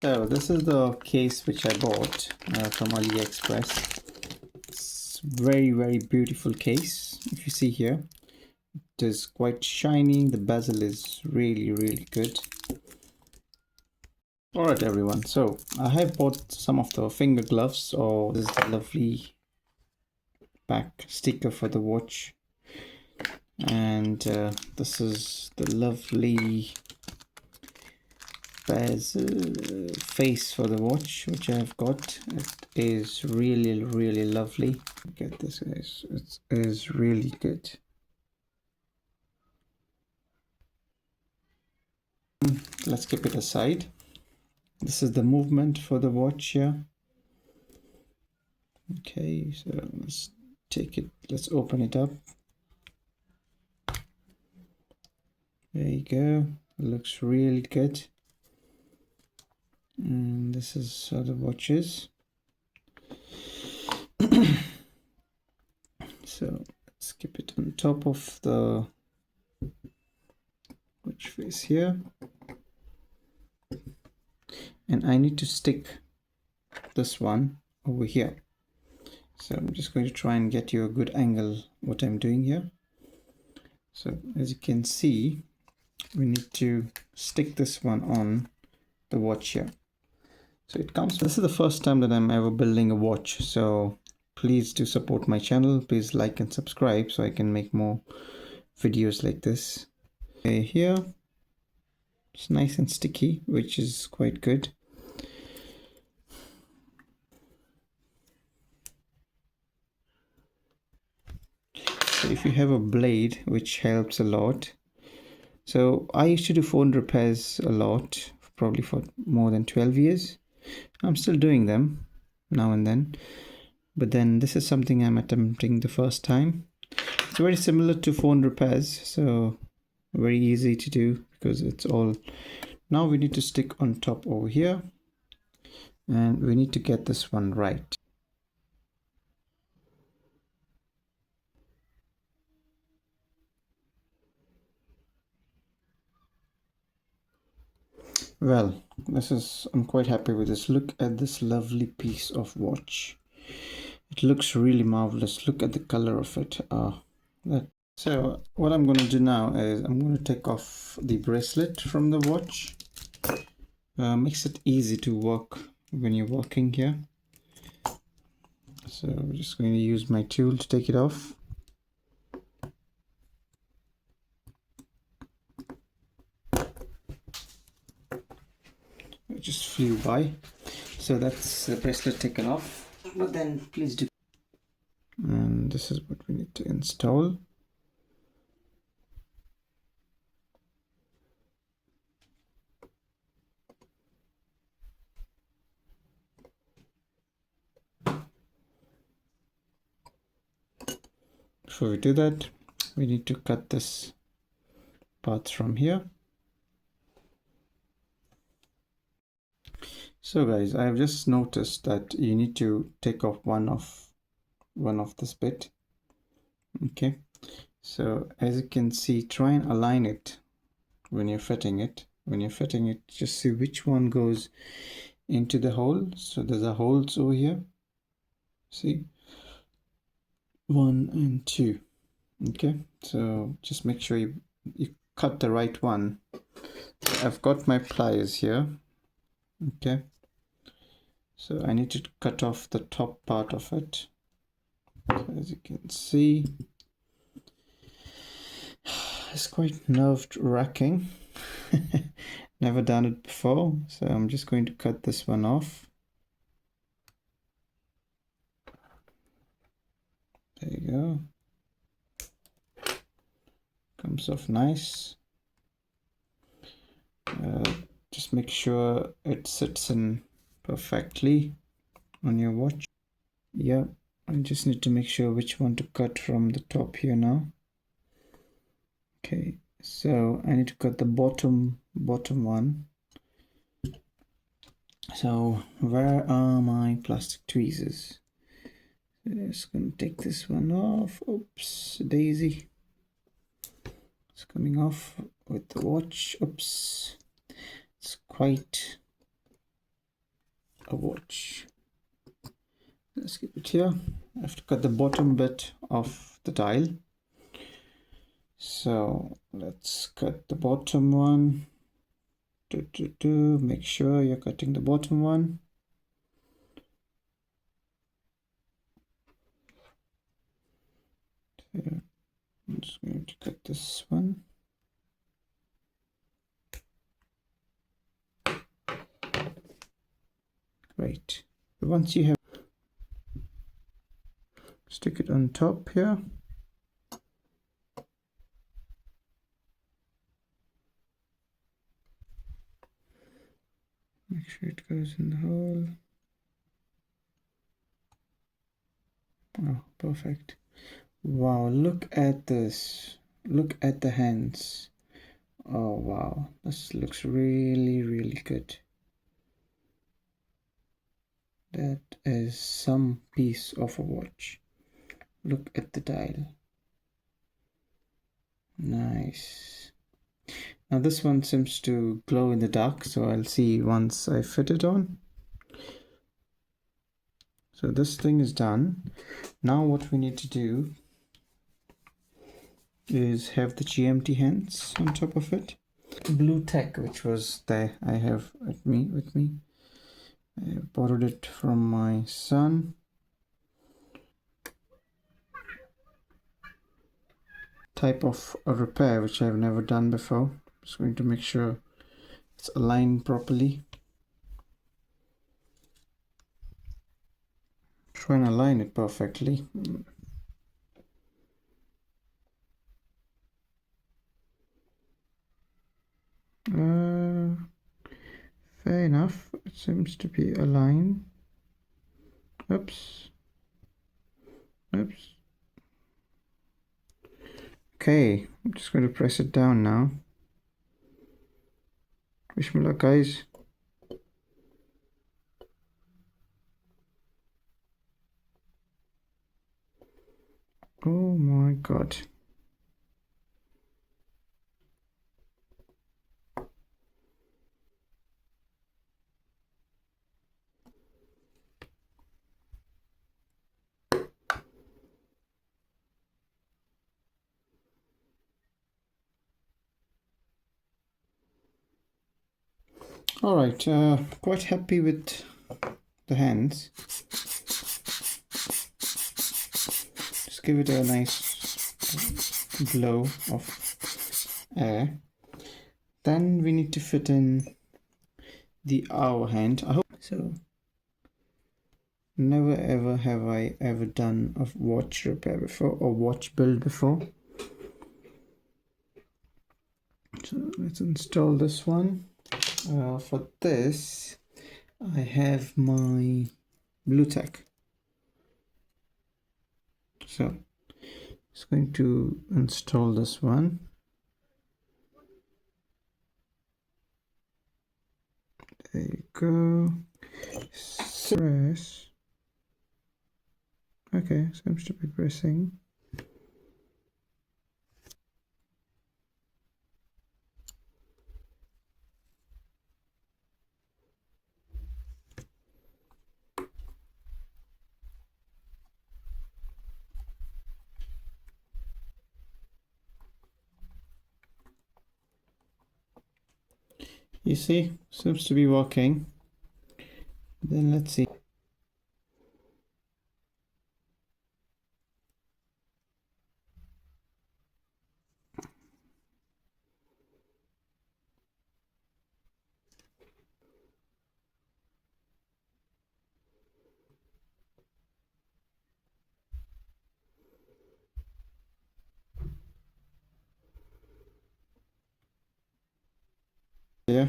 So this is the case which I bought from AliExpress. It's very beautiful case. If you see here, it is quite shiny. The bezel is really good. Alright everyone, so I have bought some of the finger gloves. Oh, this is the lovely back sticker for the watch, and this is the lovely bezel face for the watch which I have got. It is really lovely. Look at this guys, it is really good. Let's keep it aside. This is the movement for the watch here. Okay, so let's take it, let's open it up. There you go, it looks really good. And this is how the watch is. So let's keep it on top of the watch face here. And I need to stick this one over here. So I'm just going to try and get you a good angle what I'm doing here. So as you can see, we need to stick this one on the watch here. So it comes, this is the first time that I'm ever building a watch, so please do support my channel. Please like and subscribe so I can make more videos like this. Okay, here it's nice and sticky, which is quite good. So if you have a blade, which helps a lot. So I used to do phone repairs a lot, probably for more than 12 years. I'm still doing them now and then, but then this is something I'm attempting the first time. It's very similar to phone repairs, so very easy to do because it's all. Now we need to stick on top over here, and we need to get this one right. Well, I'm quite happy with this. Look at this lovely piece of watch. It looks really marvelous. Look at the color of it. So what I'm going to do now is I'm going to take off the bracelet from the watch. Makes it easy to work when you're working here. So I'm just going to use my tool to take it off. It just flew by. So that's the bracelet taken off. But then please do. And this is what we need to install. Before we do that, we need to cut this part from here. So guys, I have just noticed that you need to take off one of this bit. Okay, so as you can see, try and align it when you're fitting it. When you're fitting it, just see which one goes into the hole. So there's a holes over here. See, 1 and 2. Okay, so just make sure you cut the right one. I've got my pliers here. Okay, so I need to cut off the top part of it. As you can see, it's quite nerve-wracking. Never done it before, so I'm just going to cut this one off. There you go. Comes off nice. Just make sure it sits in perfectly on your watch. Yeah, I just need to make sure which one to cut from the top here now. Okay, so I need to cut the bottom one. So where are my plastic tweezers? Just gonna take this one off. Oops, daisy. It's coming off with the watch. Oops, it's quite a watch. Let's keep it here. I have to cut the bottom bit of the dial. So let's cut the bottom one. Make sure you're cutting the bottom one. So I'm just going to cut this one. Great. Once you have, stick it on top here. Make sure it goes in the hole. Oh, perfect. Wow, look at this. Look at the hands. Oh, wow. This looks really, really good. That is some piece of a watch. Look at the dial. Nice. Now this one seems to glow in the dark, so I'll see once I fit it on. So this thing is done. Now what we need to do is have the GMT hands on top of it. Blue tech, which was there, I have with me. I borrowed it from my son. Type of a repair which I've never done before. Just going to make sure it's aligned properly. Try and align it perfectly. Fair enough. It seems to be aligned. Oops. Okay, I'm just going to press it down now. Wish me luck, guys. Oh my god. Alright, quite happy with the hands. Just give it a nice blow of air. Then we need to fit in the hour hand. I hope so. Never ever have I ever done a watch repair before or watch build before. So let's install this one. For this, I have my blue tack. So just going to install this one. There you go. Press. Okay, seems to be pressing. You see, seems to be working. Then let's see. Yeah.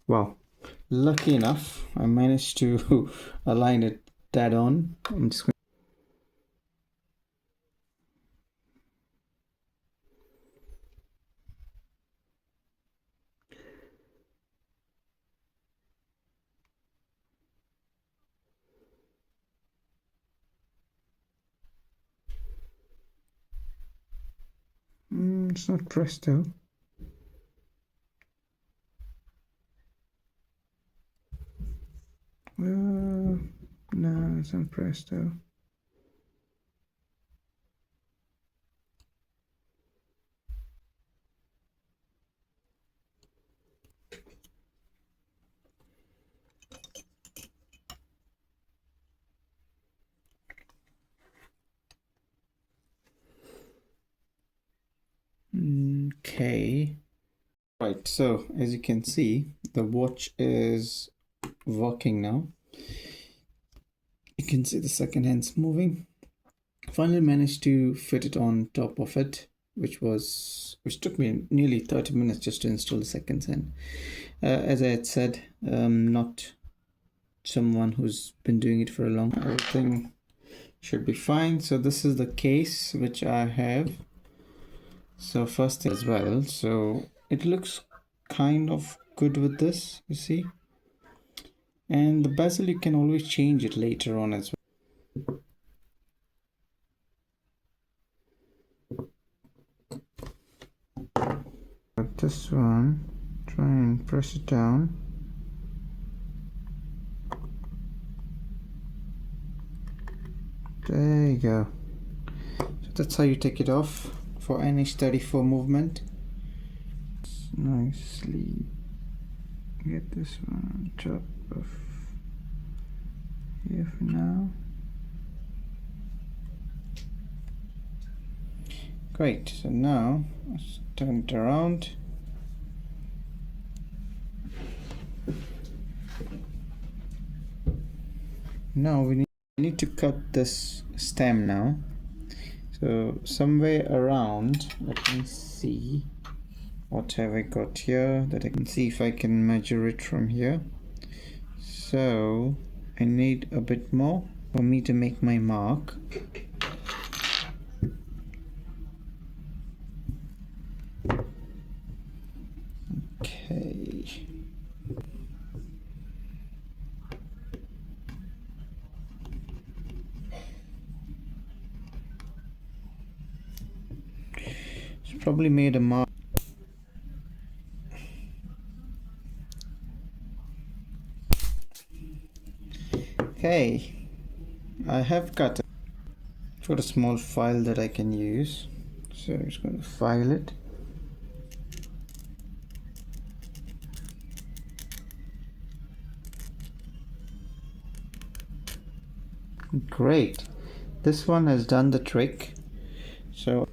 Wow. Lucky enough, I managed to align it dead on. I'm just going It's not presto. No, it's not presto. Okay. Right, so as you can see, the watch is working now. You can see the second hand's moving. Finally managed to fit it on top of it, which took me nearly 30 minutes just to install the second hand. As I had said, not someone who's been doing it for a long time. Everything should be fine. So this is the case which I have. So first as well, so it looks kind of good with this, you see, and the bezel you can always change it later on as well. But this one, try and press it down. There you go. So that's how you take it off for NH34 movement. Nicely get this one on top of here for now. Great, so now let's turn it around. Now we need to cut this stem now. So somewhere around, let me see what have I got here that I can see if I can measure it from here. So I need a bit more for me to make my mark. Okay. It's probably made a mark. Okay, I have got a small file that I can use, so I'm just going to file it. Great, this one has done the trick. So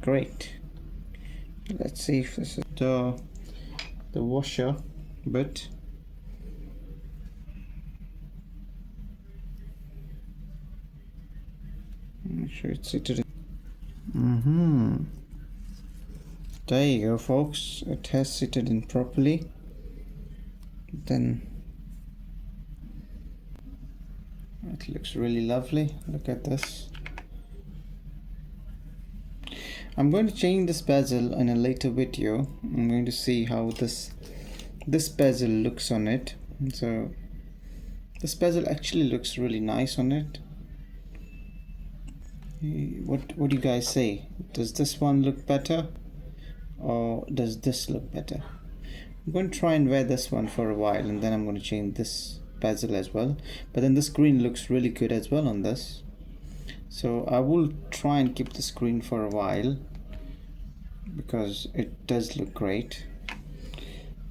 great. Let's see if this is the washer bit. Make sure it's seated. There you go, folks. It has seated in properly. Then it looks really lovely. Look at this. I'm going to change this bezel in a later video. I'm going to see how this bezel looks on it. So this bezel actually looks really nice on it. What do you guys say? Does this one look better, or does this look better? I'm going to try and wear this one for a while, and then I'm going to change this bezel as well. But then this green looks really good as well on this. So I will try and keep the screen for a while because it does look great.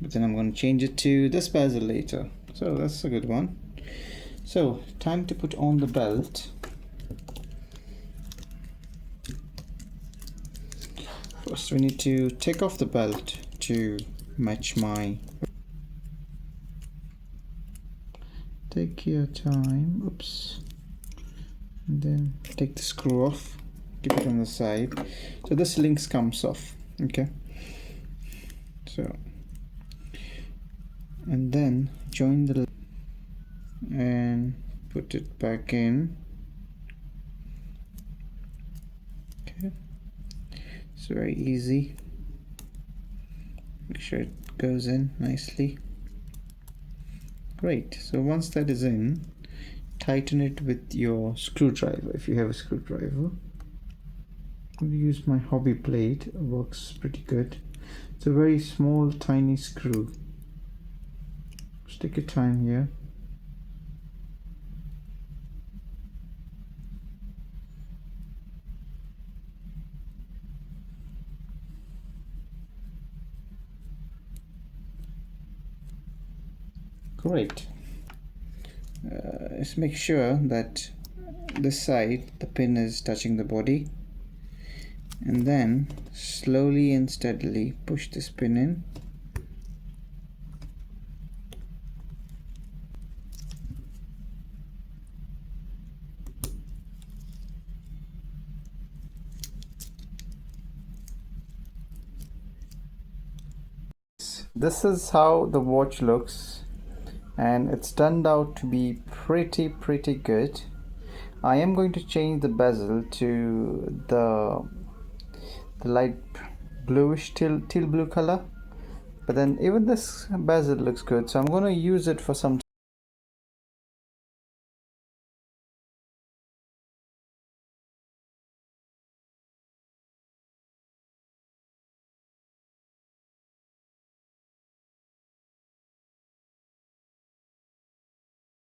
But then I'm going to change it to this bezel later. So that's a good one. So time to put on the belt. First we need to take off the belt to match my... Take your time. Oops. And then take the screw off, keep it on the side, so this link comes off. Okay, so and then join the and put it back in. Okay, it's very easy. Make sure it goes in nicely. Great. So once that is in, tighten it with your screwdriver if you have a screwdriver. I'm going to use my hobby blade. It works pretty good. It's a very small tiny screw. Just take your time here. Great. Just make sure that this side the pin is touching the body, and then slowly and steadily push this pin in. This is how the watch looks, and it's turned out to be pretty good. I am going to change the bezel to the light bluish teal blue color, but then even this bezel looks good, so I'm going to use it for some